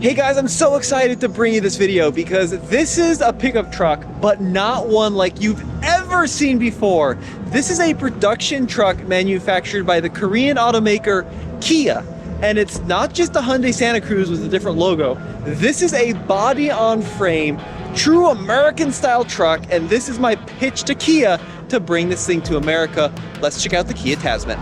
Hey guys, I'm so excited to bring you this video because this is a pickup truck, but not one like you've ever seen before. This is a production truck manufactured by the Korean automaker Kia. And it's not just a Hyundai Santa Cruz with a different logo. This is a body-on-frame, true American style truck, and this is my pitch to Kia to bring this thing to America. Let's check out the Kia Tasman.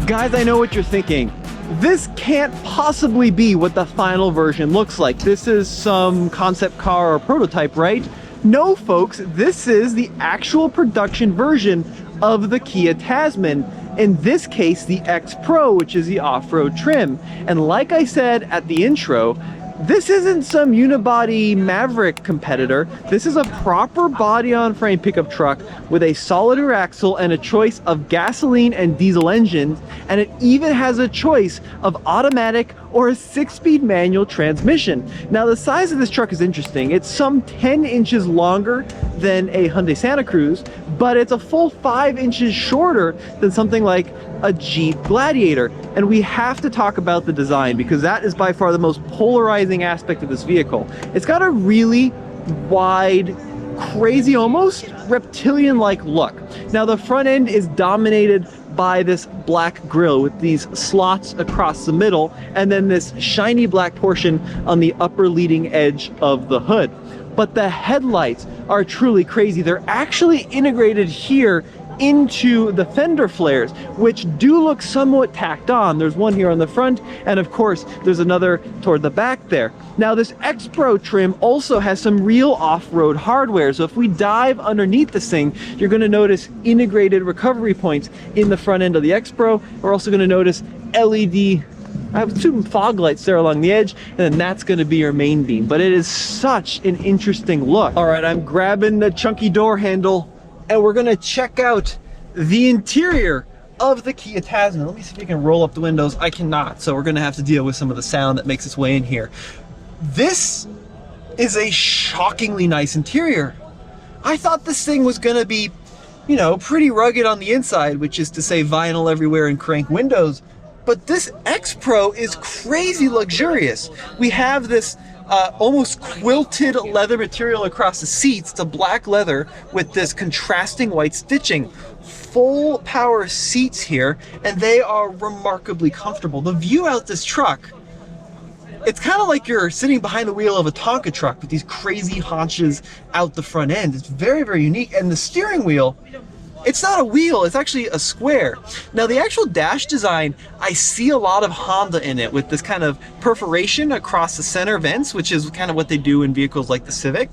Guys, I know what you're thinking. This can't possibly be what the final version looks like. This is some concept car or prototype, right? No, folks, this is the actual production version of the Kia Tasman. In this case, the X Pro, which is the off-road trim. And like I said at the intro, this isn't some unibody Maverick competitor. This is a proper body-on-frame pickup truck with a solid rear axle and a choice of gasoline and diesel engines, and it even has a choice of automatic or a 6-speed manual transmission. Now, the size of this truck is interesting. It's some 10 inches longer than a Hyundai Santa Cruz, but it's a full 5 inches shorter than something like a Jeep Gladiator. And we have to talk about the design because that is by far the most polarizing aspect of this vehicle. It's got a really wide, crazy, almost reptilian-like look. Now, the front end is dominated by this black grille with these slots across the middle, and then this shiny black portion on the upper leading edge of the hood. But the headlights are truly crazy. They're actually integrated here into the fender flares, which do look somewhat tacked on. There's one here on the front, and of course there's another toward the back there. Now, this X Pro trim also has some real off-road hardware, so if we dive underneath this thing, you're going to notice integrated recovery points in the front end of the X Pro. We're also going to notice LED, I have two fog lights there along the edge, and then that's going to be your main beam. But it is such an interesting look. All right, I'm grabbing the chunky door handle and we're gonna check out the interior of the Kia Tasman. Let me see if we can roll up the windows. I cannot, so we're gonna have to deal with some of the sound that makes its way in here. This is a shockingly nice interior. I thought this thing was gonna be, you know, pretty rugged on the inside, which is to say vinyl everywhere and crank windows, but this X Pro is crazy luxurious. We have this almost quilted leather material across the seats. It's a black leather with this contrasting white stitching. Full power seats here, and they are remarkably comfortable. The view out this truck, it's kind of like you're sitting behind the wheel of a Tonka truck with these crazy haunches out the front end. It's very, very unique. And the steering wheel, it's not a wheel, it's actually a square. Now, the actual dash design, I see a lot of Honda in it with this kind of perforation across the center vents, which is kind of what they do in vehicles like the Civic.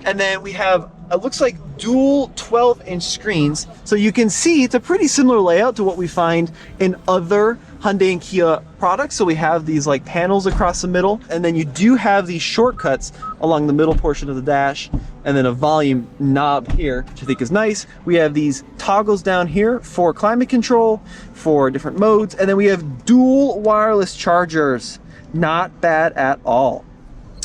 And then we have, it looks like dual 12-inch screens. So you can see it's a pretty similar layout to what we find in other Hyundai and Kia products. So we have these like panels across the middle, and then you do have these shortcuts along the middle portion of the dash, and then a volume knob here, which I think is nice. We have these toggles down here for climate control, for different modes, and then we have dual wireless chargers. Not bad at all.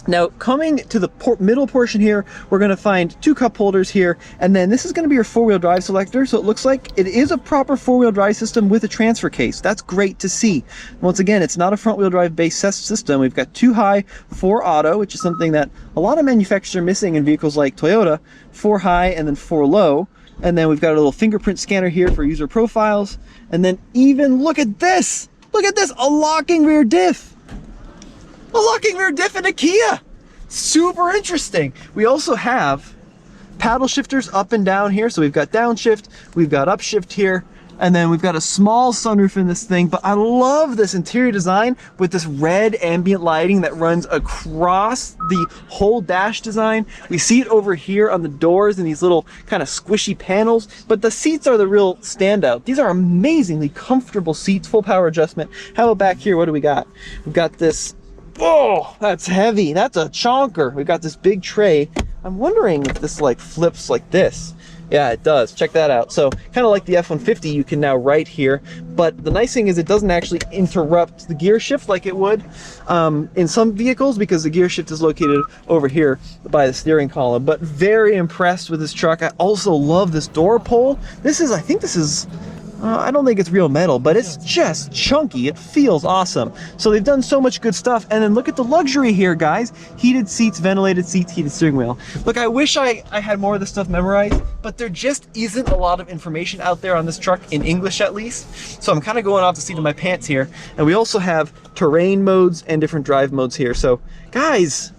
Now, coming to the middle portion here, we're going to find two cup holders here, and then this is going to be your four-wheel drive selector. So it looks like it is a proper four-wheel drive system with a transfer case. That's great to see. Once again, it's not a front-wheel drive based system. We've got 2 high, 4 auto, which is something that a lot of manufacturers are missing in vehicles like Toyota. 4 high and then 4 low. And then we've got a little fingerprint scanner here for user profiles. And then even look at this! Look at this! A locking rear diff! A locking rear diff in a Kia. Super interesting. We also have paddle shifters up and down here. So we've got downshift, we've got upshift here, and then we've got a small sunroof in this thing. But I love this interior design with this red ambient lighting that runs across the whole dash design. We see it over here on the doors and these little kind of squishy panels, but the seats are the real standout. These are amazingly comfortable seats, full power adjustment. How about back here? What do we got? We've got this. Oh, that's heavy. That's a chonker. We've got this big tray. I'm wondering if this like flips like this. Yeah, it does. Check that out. So kind of like the F-150, you can now write here, but the nice thing is it doesn't actually interrupt the gear shift like it would in some vehicles, because the gear shift is located over here by the steering column. But very impressed with this truck. I also love this door pull. This is, I think this is, I don't think it's real metal, but it's just chunky. It feels awesome. So they've done so much good stuff. And then look at the luxury here, guys. Heated seats, ventilated seats, heated steering wheel. Look, I wish I had more of this stuff memorized, but there just isn't a lot of information out there on this truck, in English at least. So I'm kind of going off the seat of my pants here. And we also have terrain modes and different drive modes here. So guys,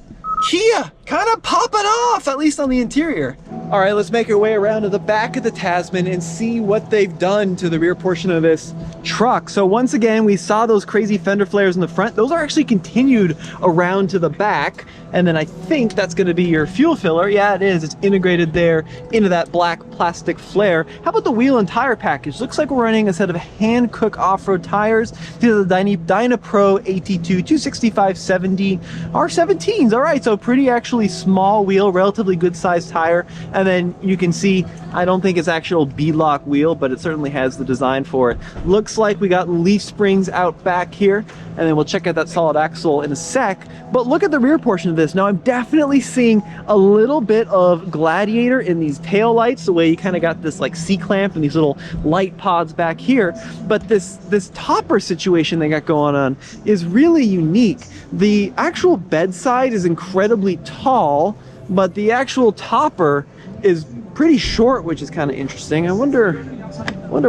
Kia kind of popping off, at least on the interior. All right, let's make our way around to the back of the Tasman and see what they've done to the rear portion of this truck. So once again, we saw those crazy fender flares in the front. Those are actually continued around to the back. And then I think that's going to be your fuel filler. Yeah, it is. It's integrated there into that black plastic flare. How about the wheel and tire package? Looks like we're running a set of Hankook off-road tires. These are the Dynapro AT2 265/70 R17s. All right, so pretty actually small wheel, relatively good sized tire. And then you can see, I don't think it's actual beadlock wheel, but it certainly has the design for it. Looks like we got leaf springs out back here, and then we'll check out that solid axle in a sec. But look at the rear portion of this. Now I'm definitely seeing a little bit of Gladiator in these tail lights, the way you kind of got this like C-clamp and these little light pods back here. But this topper situation they got going on is really unique. The actual bedside is incredibly tall, but the actual topper is pretty short, which is kind of interesting. I wonder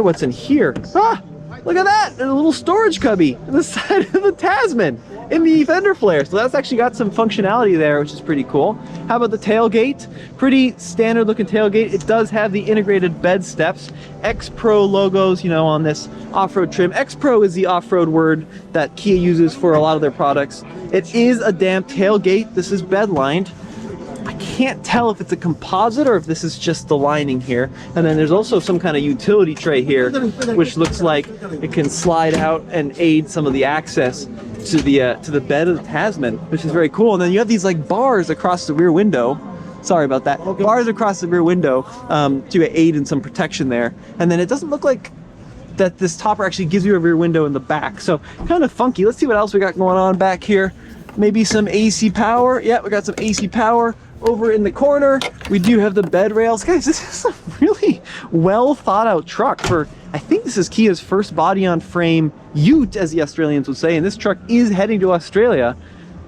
what's in here. Ah, look at that! There's a little storage cubby on the side of the Tasman in the fender flare. So that's actually got some functionality there, which is pretty cool. How about the tailgate? Pretty standard looking tailgate. It does have the integrated bed steps. X-Pro logos, you know, on this off-road trim. X-Pro is the off-road word that Kia uses for a lot of their products. It is a damp tailgate. This is bed lined. I can't tell if it's a composite or if this is just the lining here. And then there's also some kind of utility tray here, which looks like it can slide out and aid some of the access to the bed of the Tasman, which is very cool. And then you have these like bars across the rear window. Sorry about that. Bars across the rear window to aid in some protection there. And then it doesn't look like that this topper actually gives you a rear window in the back. So kind of funky. Let's see what else we got going on back here. Maybe some AC power. Yeah, we got some AC power. Over in the corner, we do have the bed rails. Guys, this is a really well thought out truck for, I think this is Kia's first body on frame ute, as the Australians would say, and this truck is heading to Australia.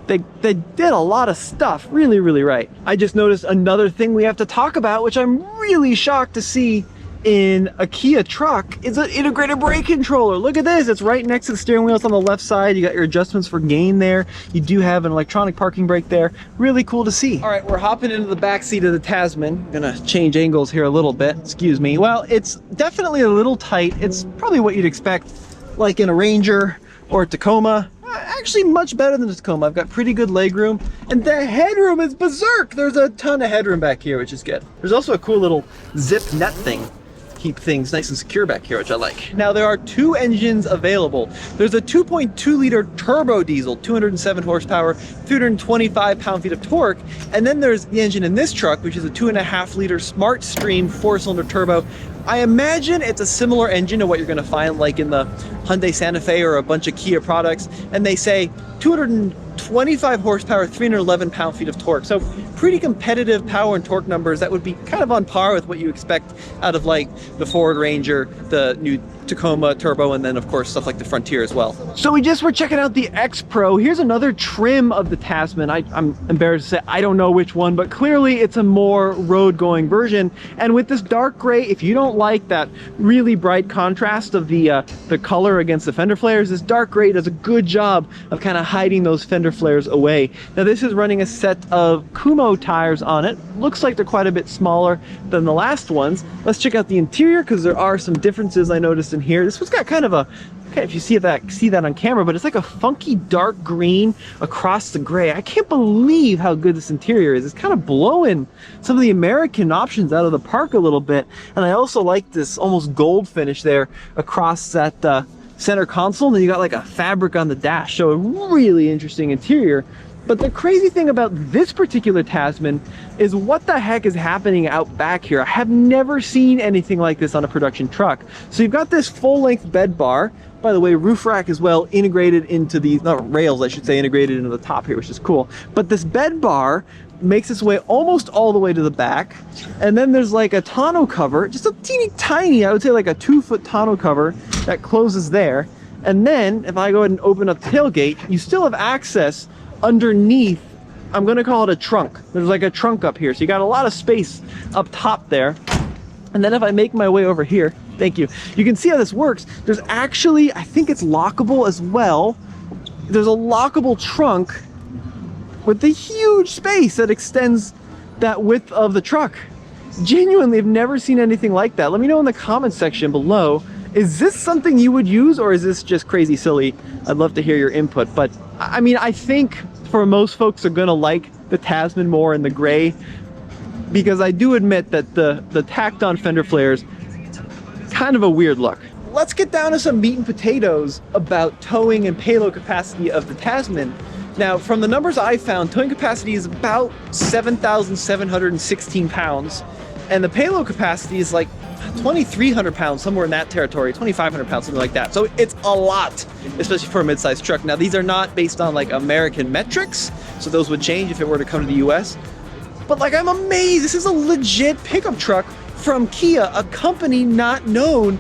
They did a lot of stuff really, really right. I just noticed another thing we have to talk about, which I'm really shocked to see in a Kia truck, is an integrated brake controller. Look at this, it's right next to the steering wheel. It's on the left side. You got your adjustments for gain there. You do have an electronic parking brake there. Really cool to see. All right, we're hopping into the back seat of the Tasman. I'm gonna change angles here a little bit, excuse me. Well, it's definitely a little tight. It's probably what you'd expect like in a Ranger or a Tacoma. Actually much better than the Tacoma. I've got pretty good leg room, and the headroom is berserk. There's a ton of headroom back here, which is good. There's also a cool little zip net thing. Keep things nice and secure back here, which I like. Now there are two engines available. There's a 2.2 liter turbo diesel, 207 horsepower, 325 pound-feet of torque. And then there's the engine in this truck, which is a 2.5 liter Smart Stream 4-cylinder turbo. I imagine it's a similar engine to what you're gonna find like in the Hyundai Santa Fe or a bunch of Kia products. And they say 225 horsepower, 311 pound-feet of torque. So pretty competitive power and torque numbers that would be kind of on par with what you expect out of like the Ford Ranger, the new Tacoma Turbo, and then of course stuff like the Frontier as well. So we just were checking out the X-Pro. Here's another trim of the Tasman. I'm embarrassed to say I don't know which one, but clearly it's a more road-going version. And with this dark gray, if you don't like that really bright contrast of the color against the fender flares, this dark gray does a good job of kind of hiding those fender flares away. Now this is running a set of Kumo tires on it. Looks like they're quite a bit smaller than the last ones. Let's check out the interior because there are some differences I noticed in here. This one's got kind of a, okay, if you see that on camera, but it's like a funky dark green across the gray. I can't believe how good this interior is. It's kind of blowing some of the American options out of the park a little bit. And I also like this almost gold finish there across that center console. And then you got like a fabric on the dash. So a really interesting interior. But the crazy thing about this particular Tasman is what the heck is happening out back here. I have never seen anything like this on a production truck. So you've got this full-length bed bar. By the way, roof rack as well, integrated into these, not rails, I should say, integrated into the top here, which is cool. But this bed bar makes its way almost all the way to the back. And then there's like a tonneau cover, just a teeny tiny, I would say like a 2-foot tonneau cover that closes there. And then if I go ahead and open up the tailgate, you still have access underneath, I'm gonna call it a trunk. There's like a trunk up here. So you got a lot of space up top there. And then if I make my way over here, thank you, you can see how this works. There's actually, I think it's lockable as well. There's a lockable trunk with the huge space that extends that width of the truck. Genuinely, I've never seen anything like that. Let me know in the comments section below. Is this something you would use, or is this just crazy silly? I'd love to hear your input. But I mean, I think for most folks are gonna like the Tasman more in the gray, because I do admit that the tacked on fender flares, kind of a weird look. Let's get down to some meat and potatoes about towing and payload capacity of the Tasman. Now, from the numbers I found, towing capacity is about 7,716 pounds, and the payload capacity is like 2,300 pounds, somewhere in that territory, 2,500 pounds, something like that. So it's a lot, especially for a mid-sized truck. Now, these are not based on like American metrics, so those would change if it were to come to the US. But like, I'm amazed. This is a legit pickup truck from Kia, a company not known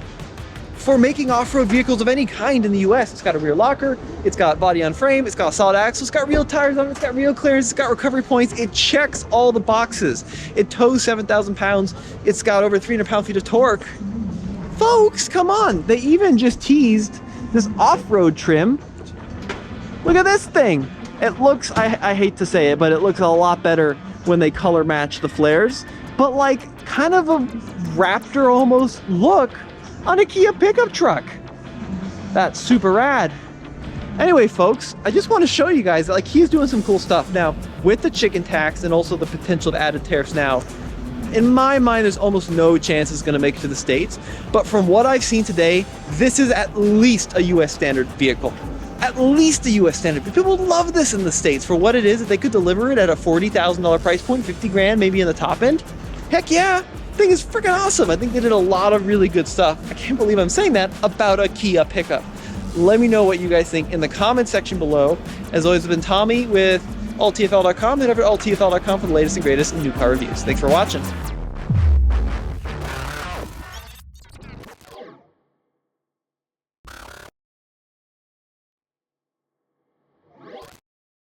for making off-road vehicles of any kind in the US. It's got a rear locker, it's got body on frame, it's got a solid axle, it's got real tires on it, it's got real clearance, it's got recovery points. It checks all the boxes. It tows 7,000 pounds. It's got over 300 pound-feet of torque. Folks, come on. They even just teased this off-road trim. Look at this thing. It looks, I hate to say it, but it looks a lot better when they color match the flares. But like, kind of a Raptor almost look on a Kia pickup truck. That's super rad. Anyway, folks, I just want to show you guys that like Kia's doing some cool stuff. Now, with the chicken tax and also the potential of added tariffs now, in my mind, there's almost no chance it's going to make it to the States. But from what I've seen today, this is at least a US standard vehicle. At least a US standard. People love this in the States for what it is. If they could deliver it at a $40,000 price point, 50 grand maybe in the top end, heck yeah. Thing is freaking awesome. I think they did a lot of really good stuff. I can't believe I'm saying that about a Kia pickup. Let me know what you guys think in the comment section below. As always, it's been Tommy with alltfl.com. Head over to alltfl.com for the latest and greatest in new car reviews. Thanks for watching.